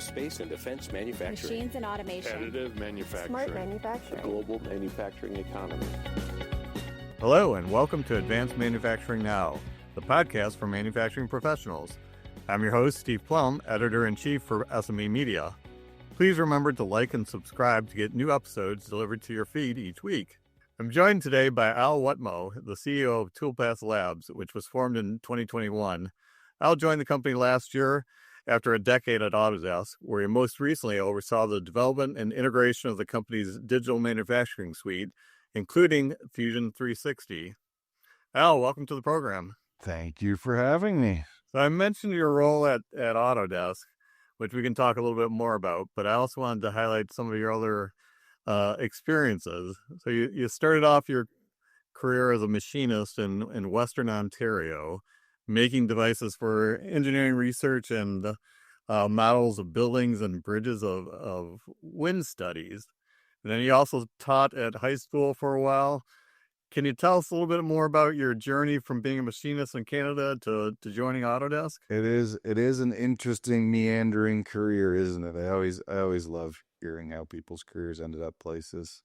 aerospace and defense manufacturing, machines and automation, additive manufacturing, smart manufacturing, global manufacturing economy. Hello, and welcome to Advanced Manufacturing Now, the podcast for manufacturing professionals. I'm your host, Steve Plumb, Editor-in-Chief for SME Media. Please remember to like and subscribe to get new episodes delivered to your feed each week. I'm joined today by Al Whatmough, the CEO of Toolpath Labs, which was formed in 2021. Al joined the company last year after a decade at Autodesk, where he most recently oversaw the development and integration of the company's digital manufacturing suite, including Fusion 360. Al, welcome to the program. Thank you for having me. So I mentioned your role at Autodesk, which we can talk a little bit more about, but I also wanted to highlight some of your other experiences. So you started off your career as a machinist in Western Ontario, making devices for engineering research and models of buildings and bridges of wind studies. And then you also taught at high school for a while. Can you tell us a little bit more about your journey from being a machinist in Canada to joining Autodesk? It is an interesting, meandering career, isn't it? I always love hearing how people's careers ended up places.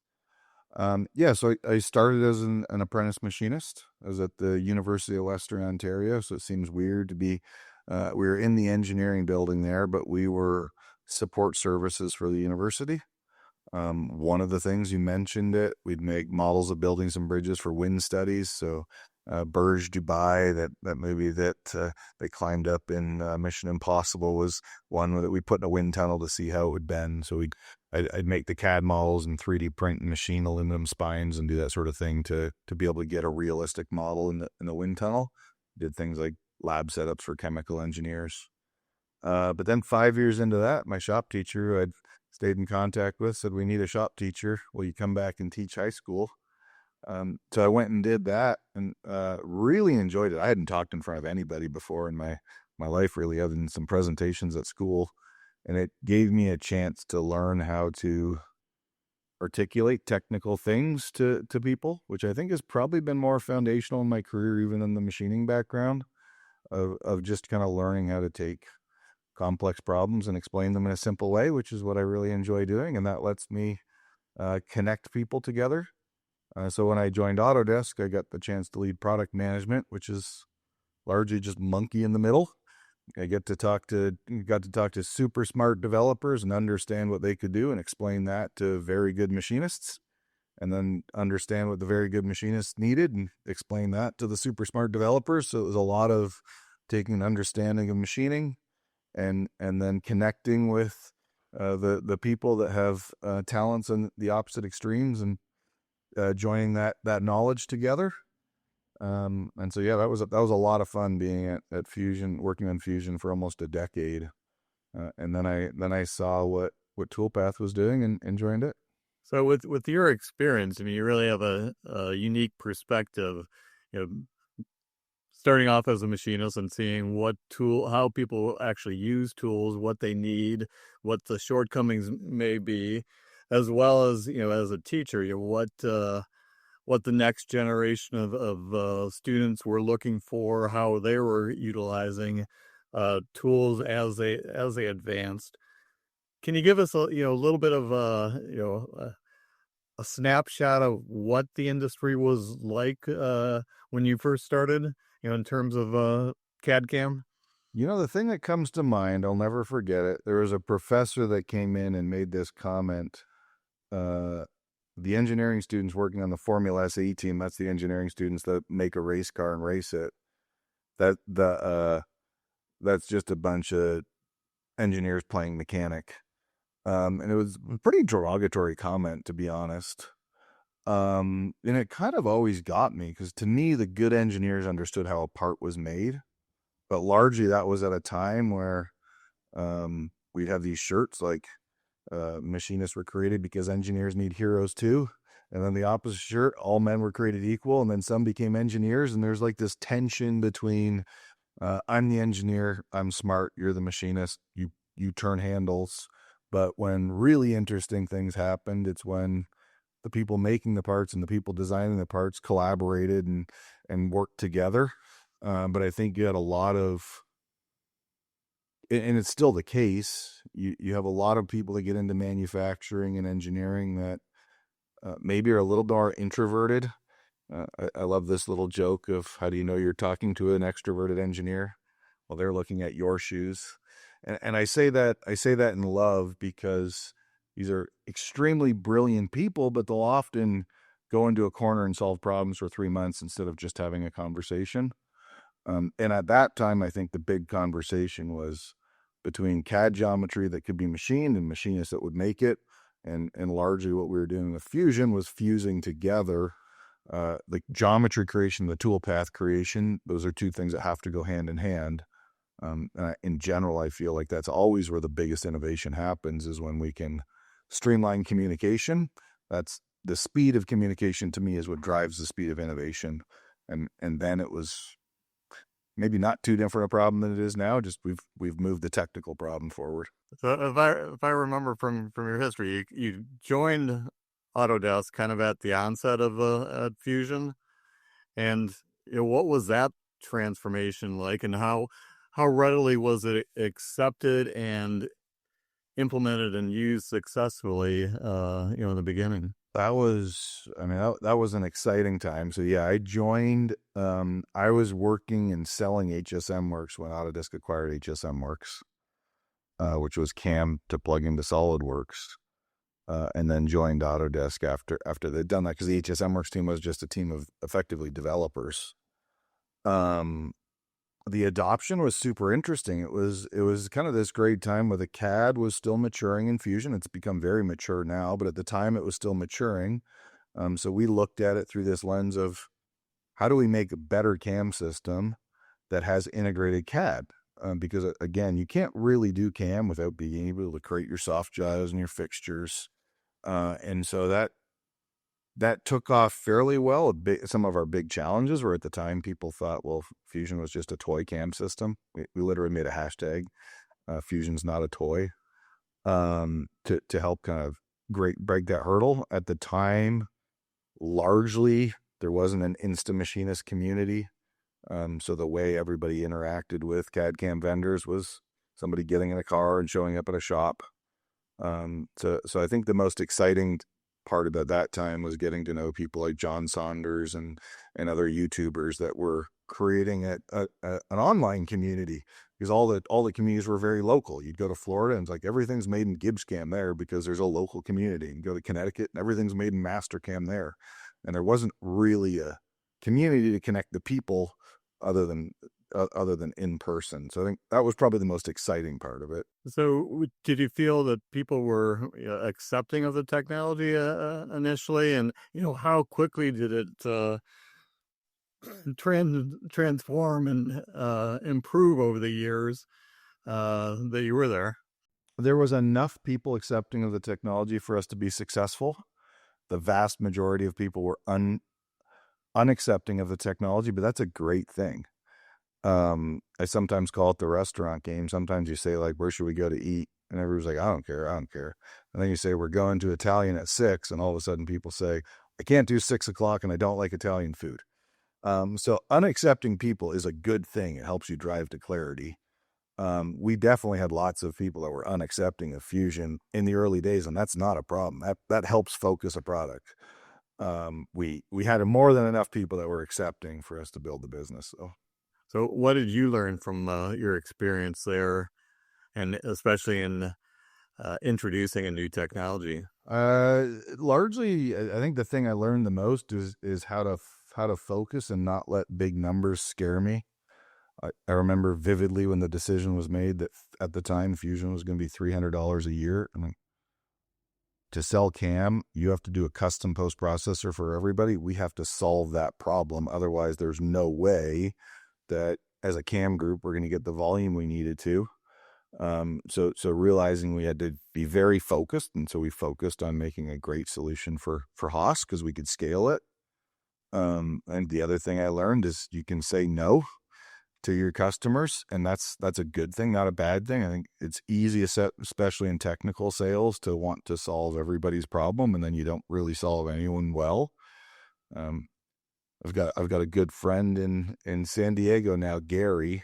So I started as an apprentice machinist. I was at the University of Western Ontario, so it seems weird to be, we were in the engineering building there, but we were support services for the university. One of the things you mentioned we'd make models of buildings and bridges for wind studies. So, Burj Dubai, that movie that they climbed up in Mission Impossible, was one that we put in a wind tunnel to see how it would bend. So I'd make the CAD models and 3D print and machine aluminum spines and do that sort of thing to be able to get a realistic model in the wind tunnel. Did things like lab setups for chemical engineers. But then 5 years into that, my shop teacher, who I'd stayed in contact with, said, "We need a shop teacher. Will you come back and teach high school?" So I went and did that and really enjoyed it. I hadn't talked in front of anybody before in my life, really, other than some presentations at school. And it gave me a chance to learn how to articulate technical things to people, which I think has probably been more foundational in my career, even in the machining background, of just kind of learning how to take complex problems and explain them in a simple way, which is what I really enjoy doing. And that lets me connect people together. So when I joined Autodesk, I got the chance to lead product management, which is largely just monkey in the middle. I got to talk to super smart developers and understand what they could do and explain that to very good machinists, and then understand what the very good machinists needed and explain that to the super smart developers. So it was a lot of taking an understanding of machining and then connecting with the people that have talents in the opposite extremes and joining that knowledge together. And so, that was a lot of fun being at Fusion, working on Fusion for almost a decade. And then I saw what Toolpath was doing and joined it. So with your experience, I mean, you really have a unique perspective, starting off as a machinist and seeing how people actually use tools, what they need, what the shortcomings may be, as well as, as a teacher, what the next generation of students were looking for, how they were utilizing tools as they advanced. Can you give us a little bit of a snapshot of what the industry was like when you first started, in terms of CAD/CAM? The thing that comes to mind, I'll never forget it. There was a professor that came in and made this comment. The engineering students working on the Formula SAE team, that's the engineering students that make a race car and race it. That's just a bunch of engineers playing mechanic. And it was a pretty derogatory comment, to be honest. And it kind of always got me, because to me, the good engineers understood how a part was made. But largely that was at a time where we'd have these shirts like machinists were created because engineers need heroes too. And then the opposite shirt, all men were created equal. And then some became engineers. And there's like this tension between I'm the engineer, I'm smart, you're the machinist, you turn handles. But when really interesting things happened, it's when the people making the parts and the people designing the parts collaborated and worked together. But I think you had a lot of and it's still the case. You have a lot of people that get into manufacturing and engineering that maybe are a little more introverted. I love this little joke of how do you know you're talking to an extroverted engineer? Well, they're looking at your shoes. And I say that in love because these are extremely brilliant people, but they'll often go into a corner and solve problems for 3 months instead of just having a conversation. And at that time, I think the big conversation was between CAD geometry that could be machined and machinists that would make it. And largely what we were doing with Fusion was fusing together the geometry creation, the toolpath creation. Those are two things that have to go hand in hand. In general, I feel like that's always where the biggest innovation happens, is when we can streamline communication. That's the speed of communication, to me, is what drives the speed of innovation. And then it was maybe not too different a problem than it is now. Just we've moved the technical problem forward. So if I remember from your history, you joined Autodesk kind of at the onset of at Fusion, and what was that transformation like, and how readily was it accepted and implemented and used successfully? In the beginning. That was an exciting time. So yeah, I joined. I was working and selling HSM Works when Autodesk acquired HSM Works, which was CAM to plug into SolidWorks. And then joined Autodesk after they'd done that, because the HSM Works team was just a team of effectively developers. The adoption was super interesting. It was kind of this great time where the CAD was still maturing in Fusion. It's become very mature now, but at the time it was still maturing. So we looked at it through this lens of how do we make a better CAM system that has integrated CAD? Because again, you can't really do CAM without being able to create your soft jaws and your fixtures. And so that took off fairly well. Some of our big challenges were, at the time, people thought, well, Fusion was just a toy CAM system. We literally made a hashtag, Fusion's not a toy, to help kind of break that hurdle. At the time, largely, there wasn't an Insta-machinist community. So the way everybody interacted with CAD CAM vendors was somebody getting in a car and showing up at a shop. So I think the most exciting part about that time was getting to know people like John Saunders and other YouTubers that were creating an online community, because all the communities were very local. You'd go to Florida and it's like everything's made in GibbsCam there because there's a local community. And go to Connecticut and everything's made in Mastercam there. And there wasn't really a community to connect the people other than in person. So I think that was probably the most exciting part of it. So did you feel that people were accepting of the technology initially, and how quickly did it transform and improve over the years that you were there? There was enough people accepting of the technology for us to be successful. The vast majority of people were unaccepting of the technology, but that's a great thing. I sometimes call it the restaurant game. Sometimes you say, like, where should we go to eat? And everyone's like, I don't care. And then you say, we're going to Italian at 6. And all of a sudden people say, I can't do 6 o'clock and I don't like Italian food. So unaccepting people is a good thing. It helps you drive to clarity. We definitely had lots of people that were unaccepting of Fusion in the early days, and that's not a problem. That helps focus a product. We had more than enough people that were accepting for us to build the business. So what did you learn from your experience there, and especially in introducing a new technology? Largely, I think the thing I learned the most is how to focus and not let big numbers scare me. I remember vividly when the decision was made that at the time Fusion was going to be $300 a year. And to sell CAM, you have to do a custom post processor for everybody. We have to solve that problem. Otherwise, there's no way that as a CAM group, we're going to get the volume we needed to. So realizing we had to be very focused. And so we focused on making a great solution for Haas because we could scale it. And the other thing I learned is you can say no to your customers, and that's a good thing, not a bad thing. I think it's easy, especially in technical sales, to want to solve everybody's problem, and then you don't really solve anyone well. I've got a good friend in San Diego now, Gary,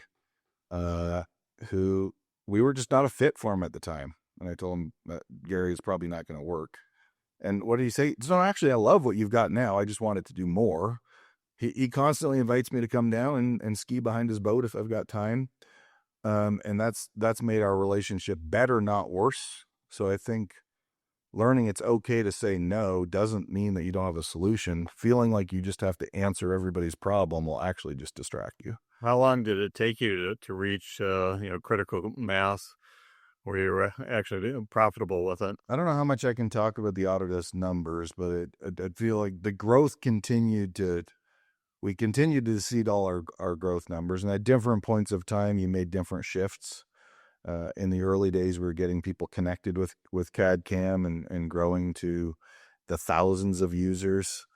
who we were just not a fit for him at the time. And I told him that Gary is probably not going to work. And what did he say? So actually, I love what you've got now. I just wanted to do more. He constantly invites me to come down and ski behind his boat if I've got time. And that's made our relationship better, not worse. So I think learning it's okay to say no doesn't mean that you don't have a solution. Feeling like you just have to answer everybody's problem will actually just distract you. How long did it take you to reach, critical mass where you were actually profitable with it? I don't know how much I can talk about the Autodesk numbers, but I feel like the growth we continued to exceed all our growth numbers. And at different points of time, you made different shifts. In the early days, we were getting people connected with CAD CAM and growing to the thousands of users.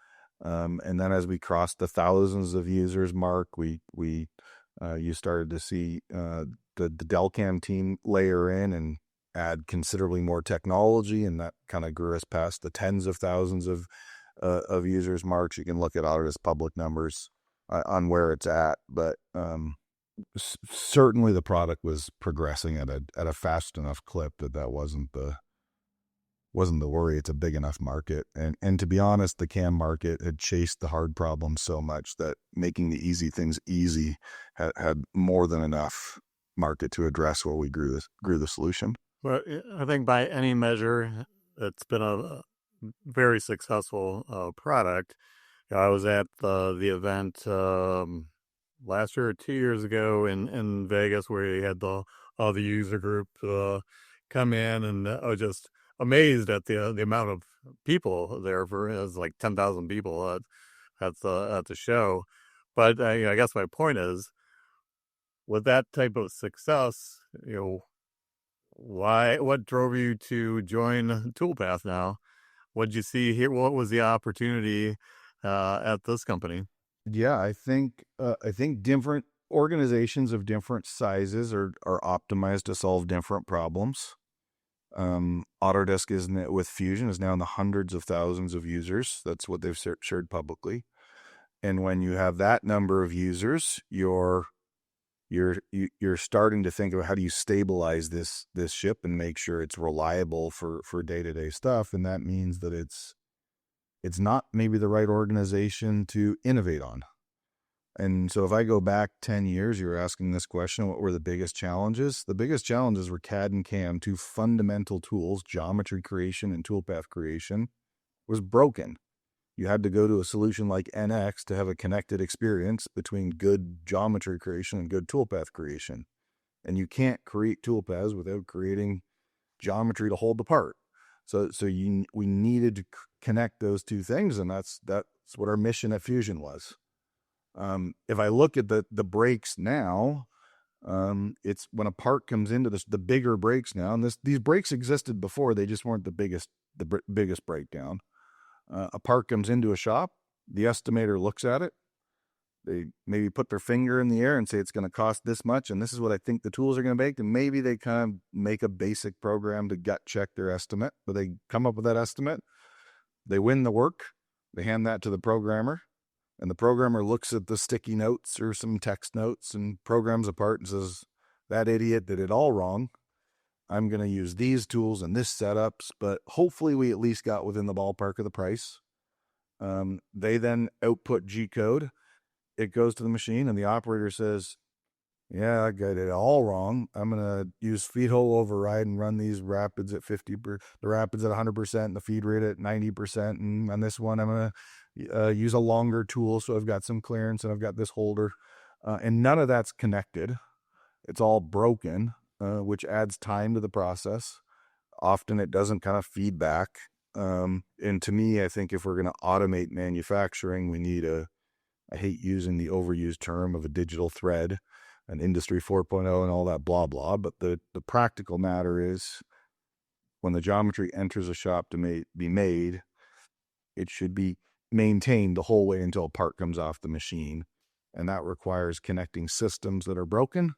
And then as we crossed the thousands of users mark, you started to see the Delcam team layer in and add considerably more technology, and that kind of grew us past the tens of thousands of users marks. You can look at Autodesk public numbers on where it's at, but certainly the product was progressing at a fast enough clip that wasn't the worry. It's a big enough market, and to be honest, the CAM market had chased the hard problems so much that making the easy things easy had more than enough market to address while we grew the solution. Well, I think by any measure, it's been a very successful product. I was at the event last year or 2 years ago in Vegas, where you had all the user group come in, and I was just amazed at the amount of people there. It was like 10,000 people at the show. But I guess my point is, with that type of success, what drove you to join Toolpath now? What did you see here? What was the opportunity at this company? Yeah, I think different organizations of different sizes are optimized to solve different problems. Autodesk with Fusion is now in the hundreds of thousands of users. That's what they've shared publicly. And when you have that number of users, you're starting to think about how do you stabilize this ship and make sure it's reliable for day-to-day stuff. And that means that it's not maybe the right organization to innovate on. And so if I go back 10 years, you were asking this question, what were the biggest challenges? The biggest challenges were CAD and CAM, two fundamental tools, geometry creation and toolpath creation, was broken. You had to go to a solution like NX to have a connected experience between good geometry creation and good toolpath creation. And you can't create toolpaths without creating geometry to hold the part. So we needed to connect those two things, and that's what our mission at Fusion was. If I look at the breaks now, it's when a part comes into the bigger breaks now, and these breaks existed before, they just weren't the biggest breakdown. A part comes into a shop, the estimator looks at it, they maybe put their finger in the air and say it's going to cost this much, and this is what I think the tools are going to make, and maybe they kind of make a basic program to gut check their estimate, but they come up with that estimate, they win the work, they hand that to the programmer, and the programmer looks at the sticky notes or some text notes and programs a part and says, that idiot did it all wrong. I'm going to use these tools and this setups, but hopefully we at least got within the ballpark of the price. They then output G code. It goes to the machine and the operator says, yeah, I got it all wrong. I'm going to use feed hole override and run these rapids at 50%, the rapids at 100% and the feed rate at 90%. And on this one, I'm going to use a longer tool. So I've got some clearance and I've got this holder. And none of that's connected. It's all broken, which adds time to the process. Often it doesn't kind of feed back. And to me, I think if we're going to automate manufacturing, we need I hate using the overused term of a digital thread, an industry 4.0 and all that blah, blah. But the practical matter is when the geometry enters a shop to be made, it should be maintained the whole way until a part comes off the machine. And that requires connecting systems that are broken.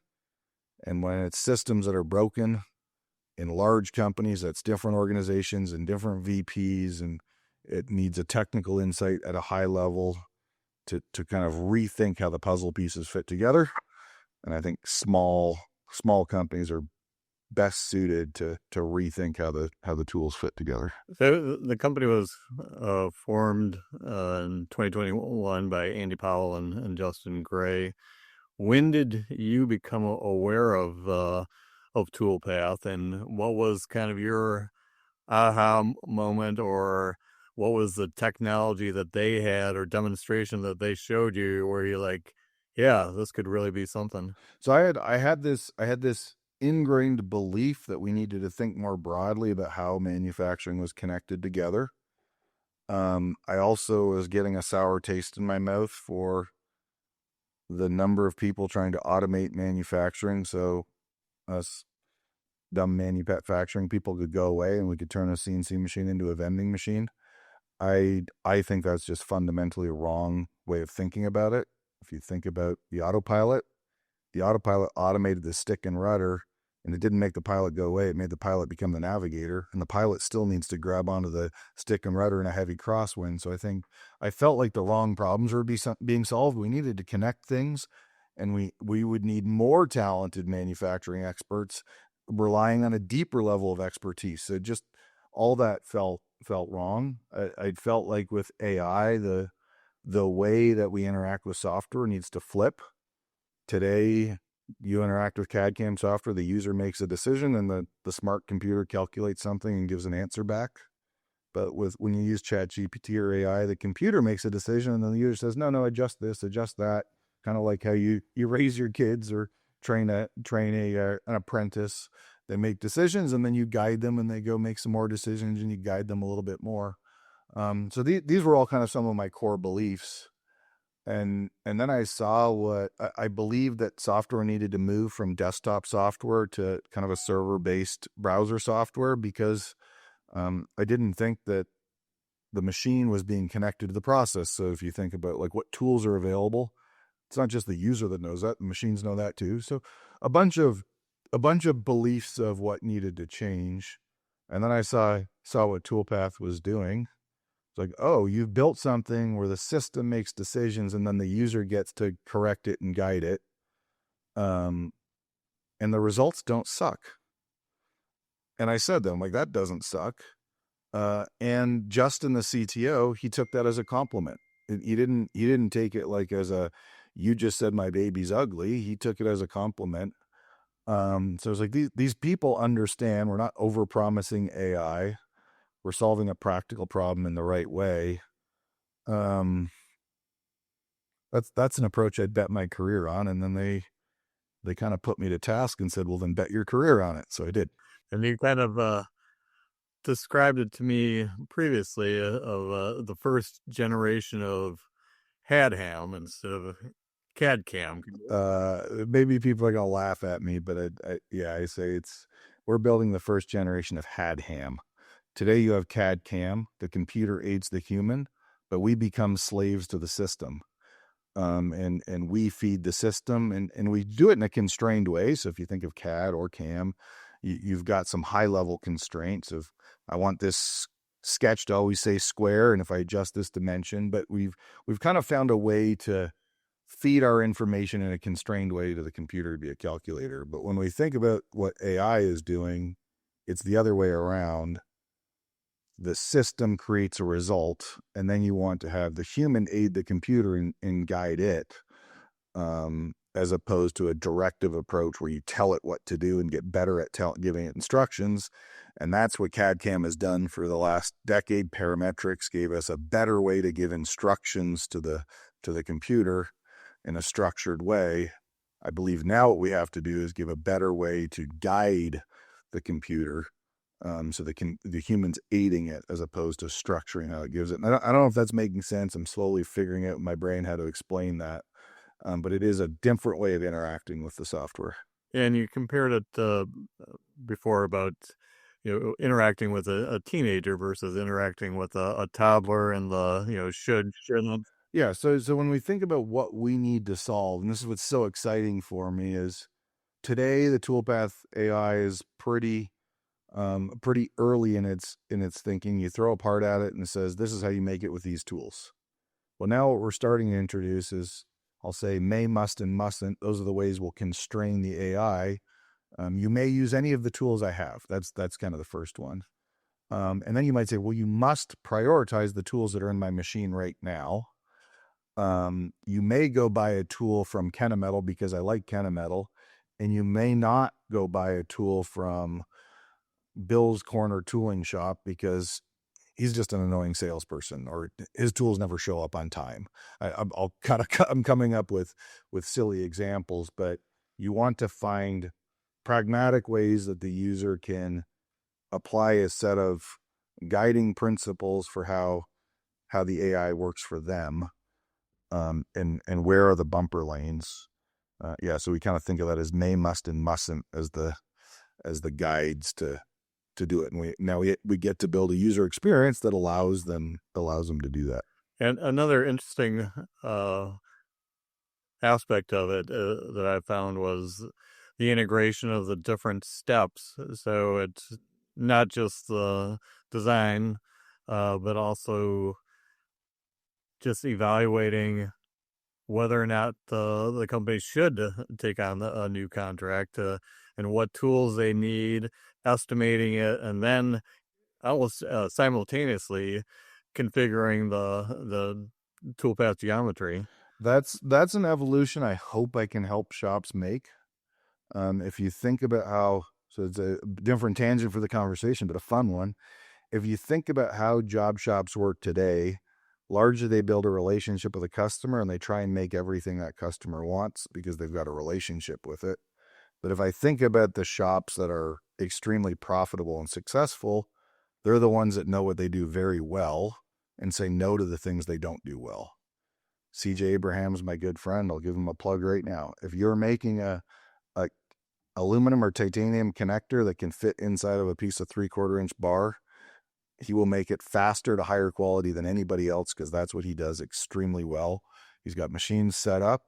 And when it's systems that are broken in large companies, that's different organizations and different VPs, and it needs a technical insight at a high level to kind of rethink how the puzzle pieces fit together. And I think small companies are best suited to rethink how the tools fit together. So the company was formed in 2021 by Andy Powell and Justin Gray. When did you become aware of Toolpath, and what was kind of your aha moment, or what was the technology that they had or demonstration that they showed you where you're like, yeah, this could really be something? So I had this ingrained belief that we needed to think more broadly about how manufacturing was connected together. I also was getting a sour taste in my mouth for the number of people trying to automate manufacturing, so us dumb manufacturing people could go away and we could turn a CNC machine into a vending machine. I think that's just fundamentally a wrong way of thinking about it. If you think about the autopilot automated the stick and rudder, and it didn't make the pilot go away. It made the pilot become the navigator, and the pilot still needs to grab onto the stick and rudder in a heavy crosswind. So I felt like the wrong problems were being solved. We needed to connect things, and we would need more talented manufacturing experts relying on a deeper level of expertise. So just all that felt wrong. I felt like with AI, the way that we interact with software needs to flip. Today, you interact with CAD CAM software, the user makes a decision, and the smart computer calculates something and gives an answer back. But when you use ChatGPT or AI, the computer makes a decision, and then the user says, no, adjust this, adjust that. Kind of like how you raise your kids or train an apprentice. They make decisions, and then you guide them, and they go make some more decisions, and you guide them a little bit more. So these were all kind of some of my core beliefs. And then I saw what I believed that software needed to move from desktop software to kind of a server-based browser software, because I didn't think that the machine was being connected to the process. So if you think about like what tools are available, it's not just the user that knows that, the machines know that too. So a bunch of beliefs of what needed to change. And then I saw what Toolpath was doing. It's like, oh, you've built something where the system makes decisions and then the user gets to correct it and guide it. And the results don't suck. And I said to him, like, that doesn't suck. And Justin, the CTO, he took that as a compliment. He didn't take it like as a, you just said my baby's ugly. He took it as a compliment. So it's like these people understand we're not over-promising AI. We're solving a practical problem in the right way. That's an approach I'd bet my career on. And then they kind of put me to task and said, well, then bet your career on it. So I did. And you kind of described it to me previously of the first generation of HAD-HAM instead of CAD-CAM. Maybe people are going to laugh at me, but I say we're building the first generation of HAD-HAM. Today you have CAD-CAM, the computer aids the human, but we become slaves to the system. And we feed the system, and we do it in a constrained way. So if you think of CAD or CAM, you've got some high level constraints of, I want this sketch to always say square, and if I adjust this dimension, but we've kind of found a way to feed our information in a constrained way to the computer to be a calculator. But when we think about what AI is doing, it's the other way around. The system creates a result, and then you want to have the human aid the computer and guide it, as opposed to a directive approach where you tell it what to do and get better at giving it instructions. And that's what CAD-CAM has done for the last decade. Parametrics gave us a better way to give instructions to the computer in a structured way. I believe now what we have to do is give a better way to guide the computer, so the human's aiding it as opposed to structuring how it gives it. And I don't know if that's making sense. I'm slowly figuring out in my brain how to explain that. But it is a different way of interacting with the software. And you compared it before about interacting with a teenager versus interacting with a toddler, and the should. Yeah. So when we think about what we need to solve, and this is what's so exciting for me, is today the Toolpath AI is pretty early in its thinking. You throw a part at it and it says, this is how you make it with these tools. Well, now what we're starting to introduce is, I'll say, may, must, and mustn't. Those are the ways we'll constrain the AI. You may use any of the tools I have. That's kind of the first one. And then you might say, well, you must prioritize the tools that are in my machine right now. You may go buy a tool from Kennametal because I like Kennametal, and you may not go buy a tool from Bill's Corner Tooling Shop because he's just an annoying salesperson, or his tools never show up on time. I'm coming up with silly examples, but you want to find pragmatic ways that the user can apply a set of guiding principles for how the AI works for them, and where are the bumper lanes. So we kind of think of that as may, must, and mustn't as the guides to do it. And we get to build a user experience that allows them to do that. And another interesting aspect of it that I found was the integration of the different steps. So it's not just the design, but also just evaluating whether or not the company should take on a new contract, and what tools they need, estimating it, and then almost simultaneously configuring the toolpath geometry. That's an evolution I hope I can help shops make. If you think about so it's a different tangent for the conversation, but a fun one. If you think about how job shops work today, largely they build a relationship with a customer and they try and make everything that customer wants because they've got a relationship with it. But if I think about the shops that are extremely profitable and successful, they're the ones that know what they do very well and say no to the things they don't do well. CJ Abraham's my good friend. I'll give him a plug right now. If you're making a aluminum or titanium connector that can fit inside of a piece of 3/4 inch bar, he will make it faster to higher quality than anybody else because that's what he does extremely well. He's got machines set up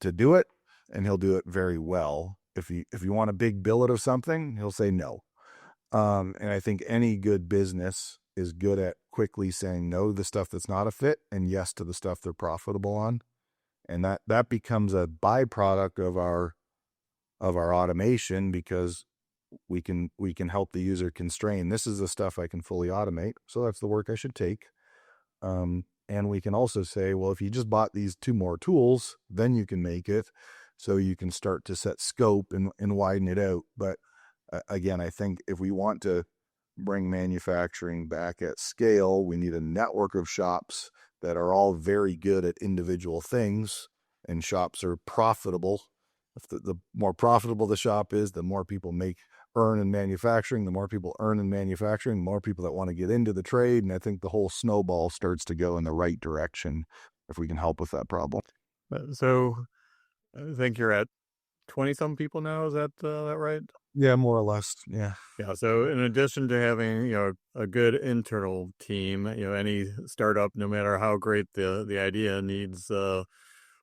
to do it, and he'll do it very well. If you want a big billet of something, he'll say no. And I think any good business is good at quickly saying no to the stuff that's not a fit and yes to the stuff they're profitable on. And that becomes a byproduct of our automation because we can help the user constrain. This is the stuff I can fully automate, so that's the work I should take. And we can also say, well, if you just bought these 2 more tools, then you can make it. So you can start to set scope and widen it out. But again, I think if we want to bring manufacturing back at scale, we need a network of shops that are all very good at individual things, and shops are profitable. If the more profitable the shop is, the more people earn in manufacturing. The more people earn in manufacturing, the more people that want to get into the trade. And I think the whole snowball starts to go in the right direction if we can help with that problem. So I think you're at 20-some people now. Is that right? Yeah, more or less. Yeah. Yeah. So in addition to having, a good internal team, any startup, no matter how great the idea, needs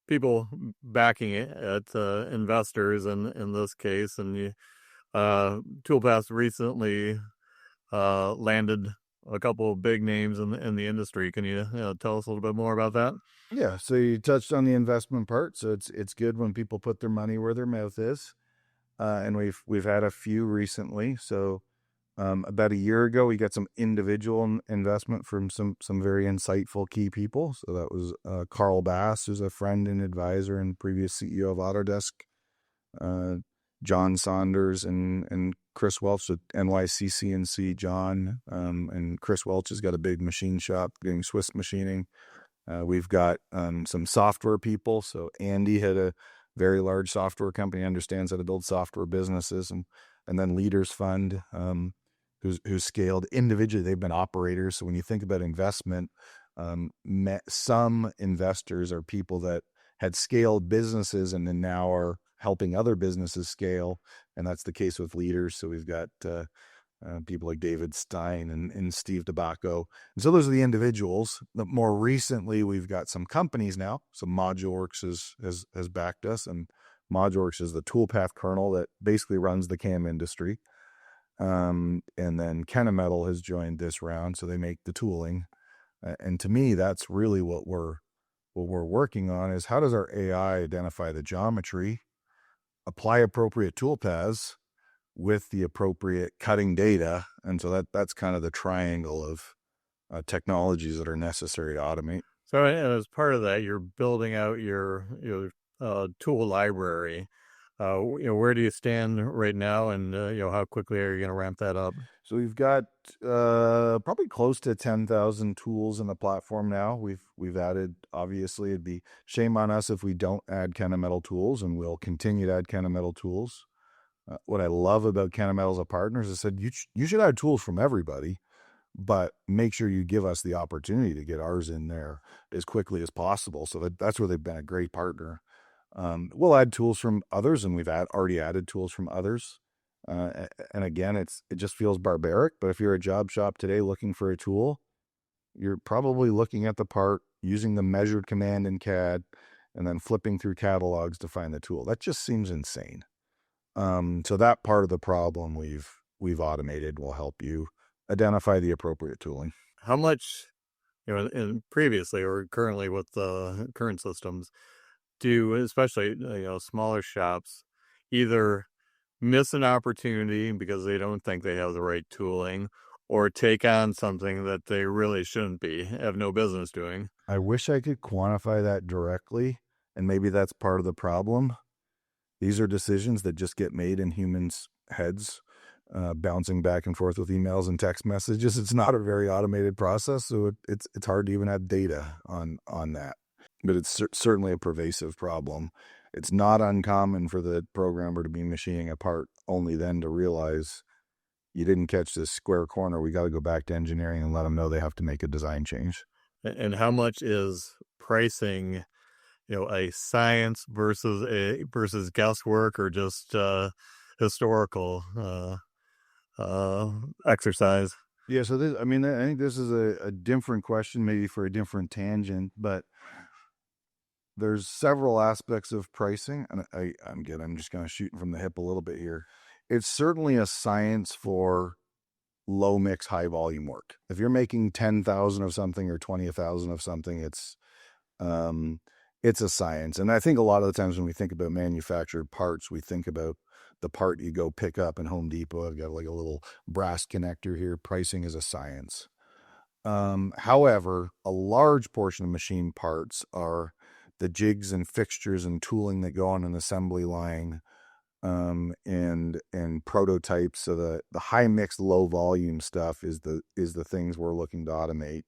people backing it, investors in this case. And Toolpath recently landed a couple of big names in the industry. Can you tell us a little bit more about that? Yeah, so you touched on the investment part. So it's good when people put their money where their mouth is, and we've had a few recently. So about a year ago, we got some individual investment from some very insightful key people. So that was Carl Bass, who's a friend and advisor and previous CEO of Autodesk, John Saunders and Chris Welch at NYCCNC. John and Chris Welch has got a big machine shop doing Swiss machining. We've got some software people. So Andy had a very large software company, understands how to build software businesses, and then Leaders Fund, who's scaled individually. They've been operators. So when you think about investment, some investors are people that had scaled businesses and then now are helping other businesses scale. And that's the case with Leaders. So we've got people like David Stein and Steve Tobacco. And so those are the individuals. More recently, we've got some companies now. So ModuleWorks has backed us, and ModuleWorks is the Toolpath kernel that basically runs the CAM industry. And then Kennametal has joined this round, so they make the tooling. And to me, that's really what we're working on is how does our AI identify the geometry, apply appropriate toolpaths, with the appropriate cutting data. And so that's kind of the triangle of technologies that are necessary to automate. So as part of that, you're building out your tool library. Where do you stand right now, and how quickly are you going to ramp that up? So we've got probably close to 10,000 tools in the platform now. We've added, obviously, it'd be shame on us if we don't add Kennametal tools, and we'll continue to add Kennametal tools. What I love about Kennametal as a partner is I said, you should add tools from everybody, but make sure you give us the opportunity to get ours in there as quickly as possible. So that's where they've been a great partner. We'll add tools from others, and we've already added tools from others. And again, it just feels barbaric, but if you're a job shop today looking for a tool, you're probably looking at the part, using the measured command in CAD, and then flipping through catalogs to find the tool. That just seems insane. So that part of the problem we've automated will help you identify the appropriate tooling. How much, in previously or currently with the current systems, do especially smaller shops either miss an opportunity because they don't think they have the right tooling, or take on something that they really shouldn't have no business doing? I wish I could quantify that directly, and maybe that's part of the problem. These are decisions that just get made in humans' heads, bouncing back and forth with emails and text messages. It's not a very automated process, so it's hard to even have data on that. But it's certainly a pervasive problem. It's not uncommon for the programmer to be machining a part, only then to realize you didn't catch this square corner. We got to go back to engineering and let them know they have to make a design change. And how much is pricing, a science versus guesswork, or just historical exercise? Yeah, so I think this is a different question, maybe for a different tangent, but there's several aspects of pricing, and I'm just kind of shooting from the hip a little bit here. It's certainly a science for low mix, high volume work. If you're making 10,000 of something or 20,000 of something, it's a science. And I think a lot of the times when we think about manufactured parts, we think about the part you go pick up in Home Depot. I've got like a little brass connector here. Pricing is a science. However, a large portion of machine parts are the jigs and fixtures and tooling that go on an assembly line, and prototypes. So the high mix, low volume stuff is the things we're looking to automate.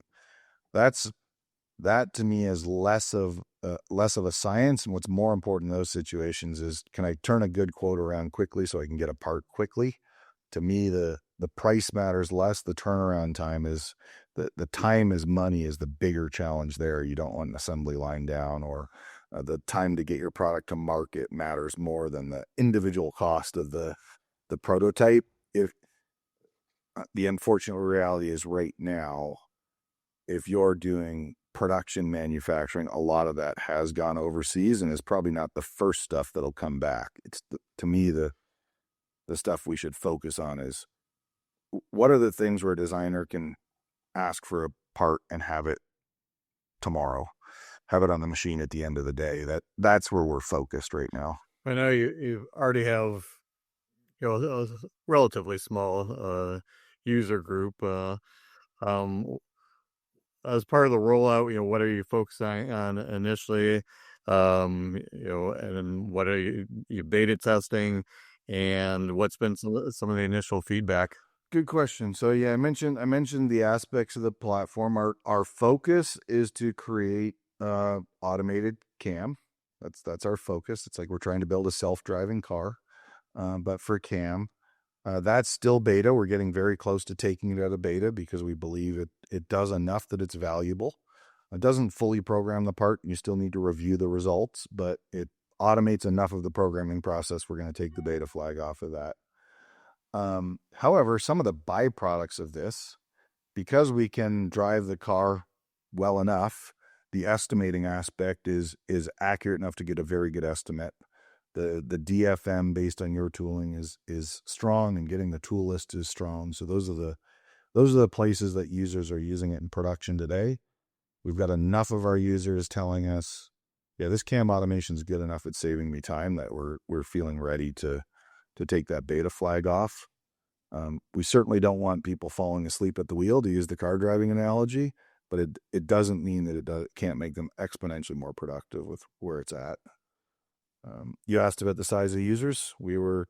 That to me is less of a science. And what's more important in those situations is, can I turn a good quote around quickly so I can get a part quickly? To me, the price matters less. The turnaround time is the time is money is the bigger challenge there. You don't want an assembly line down, or the time to get your product to market matters more than the individual cost of the prototype. If the unfortunate reality is right now, if you're doing production manufacturing, a lot of that has gone overseas and is probably not the first stuff that'll come back. It's to me, the stuff we should focus on is, what are the things where a designer can ask for a part and have it tomorrow, have it on the machine at the end of the day. That's where we're focused right now. I know you already have a relatively small user group. As part of the rollout, what are you focusing on initially? And what are you beta testing, and what's been some of the initial feedback? Good question. So yeah, I mentioned the aspects of the platform. Our focus is to create automated CAM. That's our focus. It's like we're trying to build a self-driving car, but for CAM, that's still beta. We're getting very close to taking it out of beta because we believe it does enough that it's valuable. It doesn't fully program the part. You still need to review the results, but it automates enough of the programming process. We're going to take the beta flag off of that. However, some of the byproducts of this, because we can drive the car well enough, the estimating aspect is accurate enough to get a very good estimate. The DFM based on your tooling is strong, and getting the tool list is strong. So those are the places that users are using it in production today. We've got enough of our users telling us, yeah, this CAM automation is good enough at saving me time, that we're feeling ready to to take that beta flag off. We certainly don't want people falling asleep at the wheel, to use the car driving analogy, but it doesn't mean that it can't make them exponentially more productive with where it's at. You asked about the size of users. We were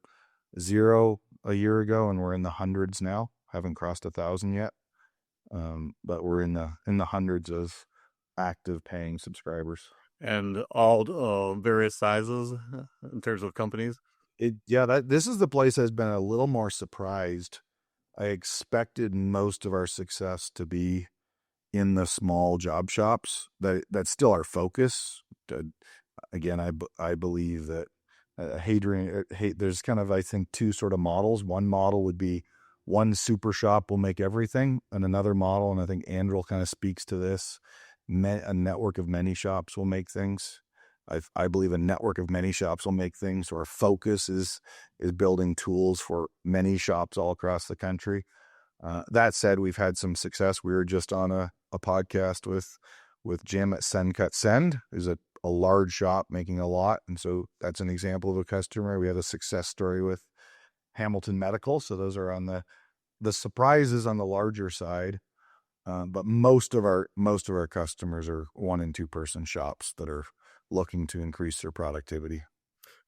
0 a year ago, and we're in the hundreds now. Haven't crossed 1,000 yet, but we're in the hundreds of active paying subscribers. And all various sizes in terms of companies. This is the place I've been a little more surprised. I expected most of our success to be in the small job shops. That's still our focus. Again, I believe that there's kind of, I think, two sort of models. One model would be one super shop will make everything, and another model, and I think Andrel kind of speaks to this, a network of many shops will make things. I believe a network of many shops will make things. So our focus is building tools for many shops all across the country. That said, we've had some success. We were just on a podcast with Jim at Send Cut Send, who's a large shop making a lot. And so that's an example of a customer. We had a success story with Hamilton Medical. So those are on the surprises on the larger side. But most of our customers are 1 and 2 person shops that are looking to increase their productivity.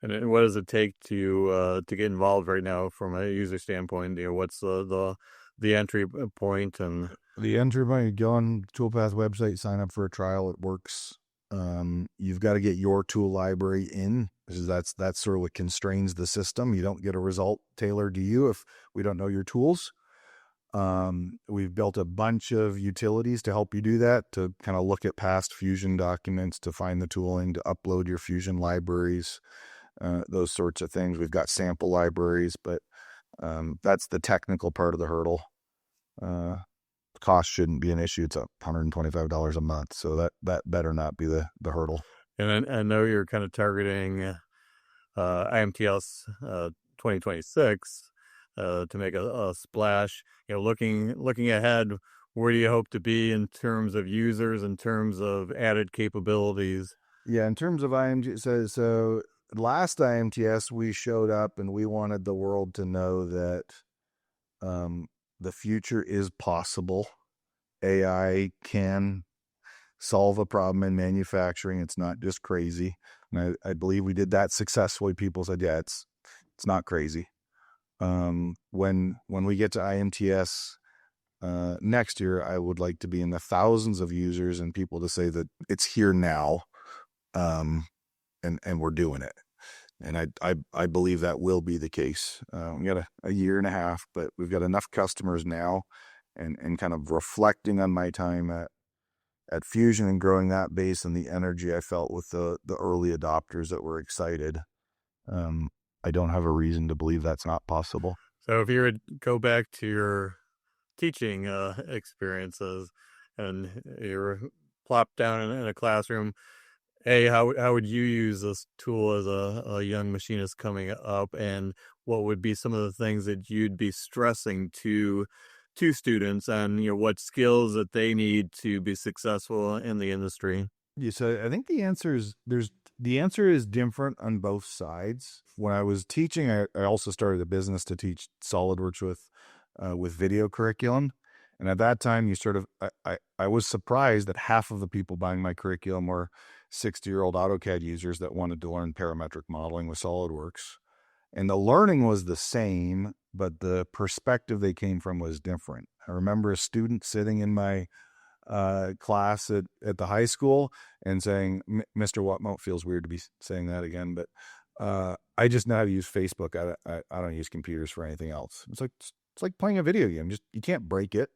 And what does it take to get involved right now from a user standpoint? What's the entry point? And the entry point, you go on Toolpath website, sign up for a trial. It works. You've got to get your tool library in, because that's sort of what constrains the system. You don't get a result tailored to you if we don't know your tools. We've built a bunch of utilities to help you do that, to kind of look at past Fusion documents, to find the tooling, to upload your Fusion libraries, those sorts of things. We've got sample libraries, but that's the technical part of the hurdle. Cost shouldn't be an issue. It's $125 a month, so that better not be the hurdle. And I know you're kind of targeting IMTS 2026 to make a splash. Looking ahead, where do you hope to be in terms of users, in terms of added capabilities? Yeah, in terms of IMTS, so last IMTS we showed up and we wanted the world to know that the future is possible. AI can solve a problem in manufacturing. It's not just crazy. And I believe we did that successfully. People said, yeah, it's not crazy. When we get to IMTS next year, I would like to be in the thousands of users and people to say that it's here now, and we're doing it. And I believe that will be the case. We got a year and a half, but we've got enough customers now, and kind of reflecting on my time at Fusion and growing that base and the energy I felt with the early adopters that were excited. I don't have a reason to believe that's not possible. So if you would go back to your teaching experiences and you're plopped down in a classroom, how would you use this tool as a young machinist coming up, and what would be some of the things that you'd be stressing to students, and what skills that they need to be successful in the industry? Yeah, so I think the answer is different on both sides. When I was teaching, I also started a business to teach SolidWorks with video curriculum. And at that time, I was surprised that half of the people buying my curriculum were 60-year-old AutoCAD users that wanted to learn parametric modeling with SolidWorks. And the learning was the same, but the perspective they came from was different. I remember a student sitting in my class at the high school and saying, Mr. Whatmough, feels weird to be saying that again, but I just know how to use Facebook. I don't use computers for anything else. It's like playing a video game. You can't break it.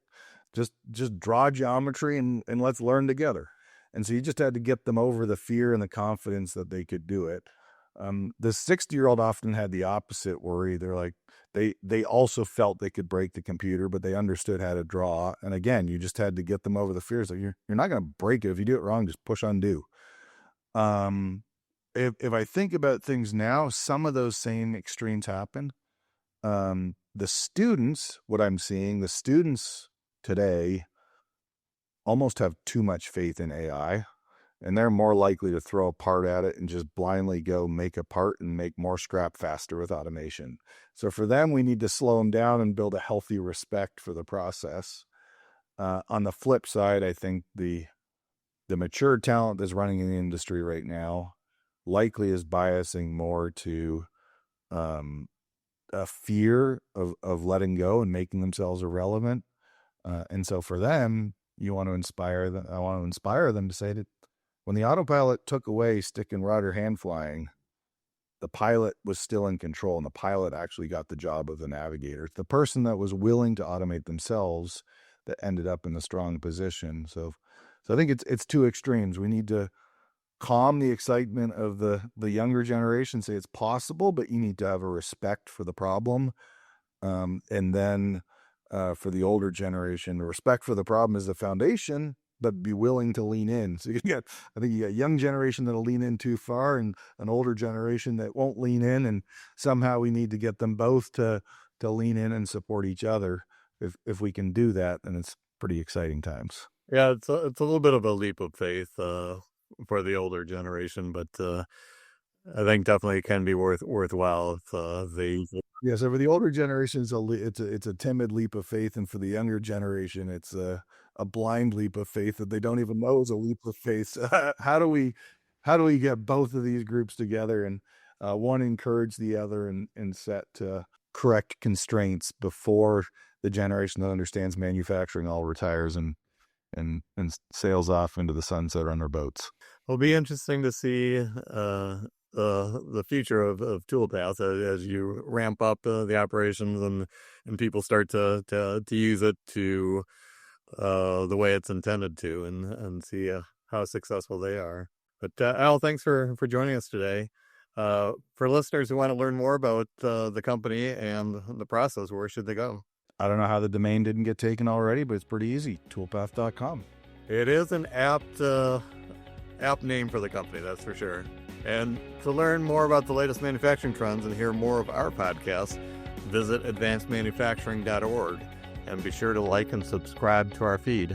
Just draw geometry and let's learn together. And so you just had to get them over the fear and the confidence that they could do it. The 60-year-old often had the opposite worry. They're like, they also felt they could break the computer, but they understood how to draw. And again, you just had to get them over the fears. Like, you're not going to break it. If you do it wrong, just push undo. If I think about things now, some of those same extremes happen. The students today almost have too much faith in AI. and they're more likely to throw a part at it and just blindly go make a part and make more scrap faster with automation. So for them, we need to slow them down and build a healthy respect for the process. On the flip side, I think the mature talent that's running in the industry right now likely is biasing more to a fear of letting go and making themselves irrelevant. And so for them, you want to inspire them. I want to inspire them to say that when the autopilot took away stick and rudder hand flying, the pilot was still in control, and the pilot actually got the job of the navigator. The person that was willing to automate themselves that ended up in the strong position. So I think it's two extremes. We need to calm the excitement of the younger generation, say it's possible, but you need to have a respect for the problem. And then for the older generation, the respect for the problem is the foundation, but be willing to lean in. So I think you got a young generation that'll lean in too far and an older generation that won't lean in. And somehow we need to get them both to lean in and support each other. If we can do that, then it's pretty exciting times. Yeah, it's a little bit of a leap of faith for the older generation, but I think definitely it can be worthwhile if they. Yeah, so for the older generation, it's a timid leap of faith, and for the younger generation, it's a blind leap of faith that they don't even know is a leap of faith. So how do we get both of these groups together and one encourage the other and set correct constraints before the generation that understands manufacturing all retires and sails off into the sunset on their boats? It'll be interesting to see the future of Toolpath as you ramp up the operations and people start to use it to the way it's intended to and see how successful they are. But Al, thanks for joining us today. For listeners who want to learn more about the company and the process, where should they go? I don't know how the domain didn't get taken already, but it's pretty easy. Toolpath.com. It is an apt name for the company, that's for sure. And to learn more about the latest manufacturing trends and hear more of our podcast, visit advancedmanufacturing.org and be sure to like and subscribe to our feed.